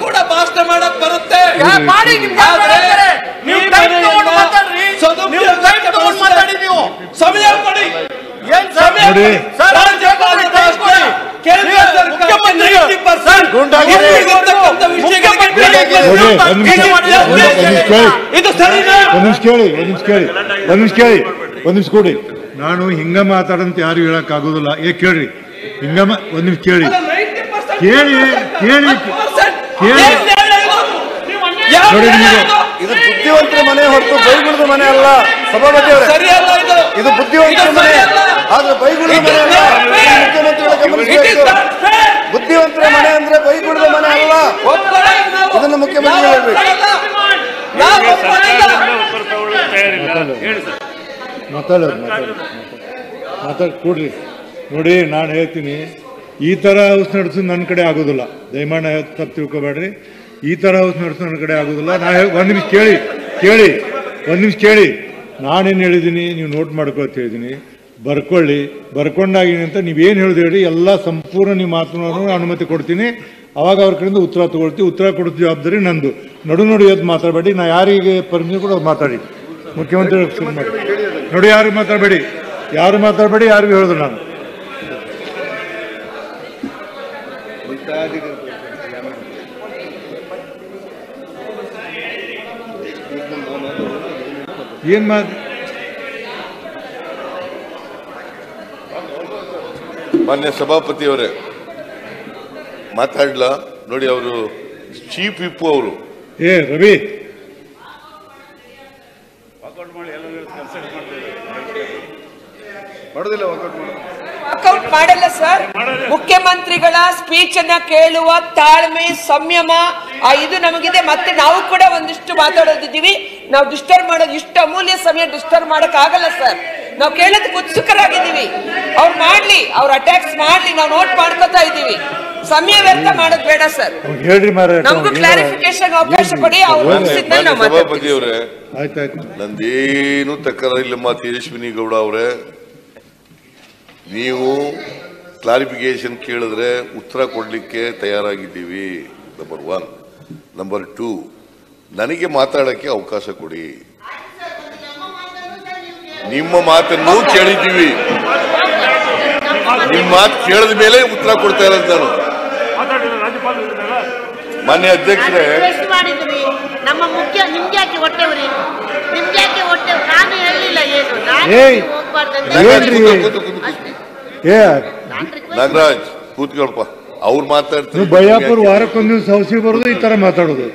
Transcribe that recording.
ಕೂಡ ಭಾಷಣ ಮಾಡಕ್ ಬರುತ್ತೆ. ಸಮಯ ಕೊಡಿ. ಒಂದ್ ಕೊಡಿ. ನಾನು ಹಿಂಗ ಮಾತಾಡಂತ ಯಾರು ಹೇಳಕ್ ಆಗೋದಿಲ್ಲ. ಕೇಳ್ರಿ, ಹಿಂಗ ಒಂದ್ ನಿಮಿಷ ಕೇಳಿ ಕೇಳಿ ಕೇಳಿ ಕೇಳಿ. ಇದು ಬುದ್ಧಿವಂತರ ಮನೆ ಹೊರತು ಬೈಗುಳದ ಮನೆ ಅಲ್ಲ ಸಭಾಪತಿ ಅವರೇ. ಇದು ಬುದ್ಧಿವಂತರ ಮನೆ, ಆದ್ರೆ ಬೈಗುಳದ ಮನೆ ಅಲ್ಲ. ಮುಖ್ಯಮಂತ್ರಿಗಳ ಗಮನಿಸಬೇಕು. ಬುದ್ಧಿವಂತರ ಮನೆ ಅಂದ್ರೆ ಬೈಗುಳದ ಮನೆ ಅಲ್ಲ. ಇದನ್ನು ಮುಖ್ಯಮಂತ್ರಿ ಹೇಳ್ಬೇಕು. ಕೊಡ್ರಿ. ನೋಡಿ, ನಾನು ಹೇಳ್ತೀನಿ, ಈ ತರ ಹೌಸ್ ನಡೆಸೋದು ನನ್ನ ಕಡೆ ಆಗೋದಿಲ್ಲ. ದಯಮಾಡಿ ತಪ್ಪು ತಿಳ್ಕೊಬೇಡ್ರಿ. ಈ ತರ ಹೌಸ್ ನಡೆಸೋದು ನನ್ನ ಕಡೆ ಆಗೋದಿಲ್ಲ. ಒಂದ್ ನಿಮಿಷ ಒಂದ್ ನಿಮಿಷ ಕೇಳಿ. ನಾನೇನು ಹೇಳಿದ್ದೀನಿ ನೀವು ನೋಟ್ ಮಾಡ್ಕೊಳ್ತ ಹೇಳಿದ್ದೀನಿ. ಬರ್ಕೊಳ್ಳಿ. ಬರ್ಕೊಂಡಾಗಿನಿ ಅಂತ ನೀವೇನು ಹೇಳಿದೆ ಹೇಳಿ, ಎಲ್ಲ ಸಂಪೂರ್ಣ ನೀವು ಮಾತನಾಡೋ ಅನುಮತಿ ಕೊಡ್ತೀನಿ. ಅವಾಗ ಅವ್ರ ಕಡೆಯಿಂದ ಉತ್ತರ ತಗೊಳ್ತೀವಿ. ಉತ್ತರ ಕೊಡೋ ಜವಾಬ್ದಾರಿ ನಂದು. ನಡು ಎದ್ದು ಮಾತಾಡಬೇಡಿ. ನಾ ಯಾರಿಗೆ ಪರ್ಮಿಷನ್ ಕೂಡ ಮಾತಾಡಿ. ಮುಖ್ಯಮಂತ್ರಿ ನೋಡಿ, ಯಾರು ಮಾತಾಡಬೇಡಿ, ಯಾರಿಗೂ ಹೇಳಿದ್ರು ನಾನು. ಏನ್ ಮಾನ್ಯ ಸಭಾಪತಿಯವರೇ ಮಾತಾಡ್ಲಾ? ನೋಡಿ, ಅವರು ಚೀಫ್ ವಿಪ್ ಅವರು. ರವಿ ವಾಕೌಟ್ ಮಾಡಲ್ಲ ಸರ್. ಮುಖ್ಯಮಂತ್ರಿಗಳ ಸ್ಪೀಚ್ ಅನ್ನ ಕೇಳುವ ತಾಳ್ಮೆ, ಸಂಯಮ ಇದು ನಮಗಿದೆ. ಮತ್ತೆ ನಾವು ಕೂಡ ಒಂದಿಷ್ಟು ಮಾತಾಡೋದಿದ್ದೀವಿ. ನಾವು ಡಿಸ್ಟರ್ಬ್ ಮಾಡೋದು, ಇಷ್ಟು ಅಮೂಲ್ಯ ಸಮಯ ಡಿಸ್ಟರ್ಬ್ ಮಾಡಕ್ ಆಗಲ್ಲ ಸರ್. ನಾವು ಕೇಳೋದಕ್ಕೆ ಉತ್ಸುಕರಾಗಿದ್ದೀವಿ. ಅವ್ರು ಮಾಡ್ಲಿ, ಅವ್ರ ಅಟ್ಯಾಕ್ಸ್ ಮಾಡ್ಲಿ, ನಾವು ನೋಟ್ ಮಾಡ್ಕೋತಾ ಇದ್ದೀವಿ. ಸಮಯ ವ್ಯರ್ಥ ಮಾಡೋದು ಬೇಡ ಸರ್. ನಮಗೂ ಕ್ಲಾರಿಫಿಕೇಶನ್ ಅವಕಾಶ ಕೊಡಿ. ಸಭಾಪತಿಯವರೇ, ನಂದೇನು ತಕರಾರಿಲ್ಲಮ್ಮ. ತೇಜಸ್ವಿನಿ ಗೌಡ ಅವರೇ, ನೀವು ಕ್ಲಾರಿಫಿಕೇಶನ್ ಕೇಳಿದ್ರೆ ಉತ್ತರ ಕೊಡ್ಲಿಕ್ಕೆ ತಯಾರಾಗಿದ್ದೀವಿ. ನಂಬರ್ 1. ನಂಬರ್ 2, ನನಗೆ ಮಾತಾಡಕ್ಕೆ ಅವಕಾಶ ಕೊಡಿ. ನಿಮ್ಮ ಮಾತನ್ನು ಕೇಳಿದ್ದೀವಿ. ನಿಮ್ಮ ಮಾತು ಕೇಳಿದ ಮೇಲೆ ಉತ್ತರ ಕೊಡ್ತಾ ಇರೋದು ನಾನು. ಮಾನ್ಯ ಅಧ್ಯಕ್ಷರೇ, ನಮ್ಮ ಮುಖ್ಯ ನಿಮ್ಗೆ ಯಾಕೆ ಹೊಟ್ಟೆವ್ರಿ? ನಿಮ್ಗೆ ಯಾಕೆ ಹೊಟ್ಟೆ? ನಾನು ಹೇಳಿಲ್ಲ ಏನು. ನಾಗರಾಜ್ ಕೂತ್ಕೊಳ್ಪ. ಅವ್ರು ಮಾತಾಡ್ತಾರೆ. ಬಯ್ಯಾಪುರ ವಾರಕ್ಕೊಂದು ದಿವಸ ಹೌಸಿ ಬರೋದು, ಈ ತರ ಮಾತಾಡೋದು.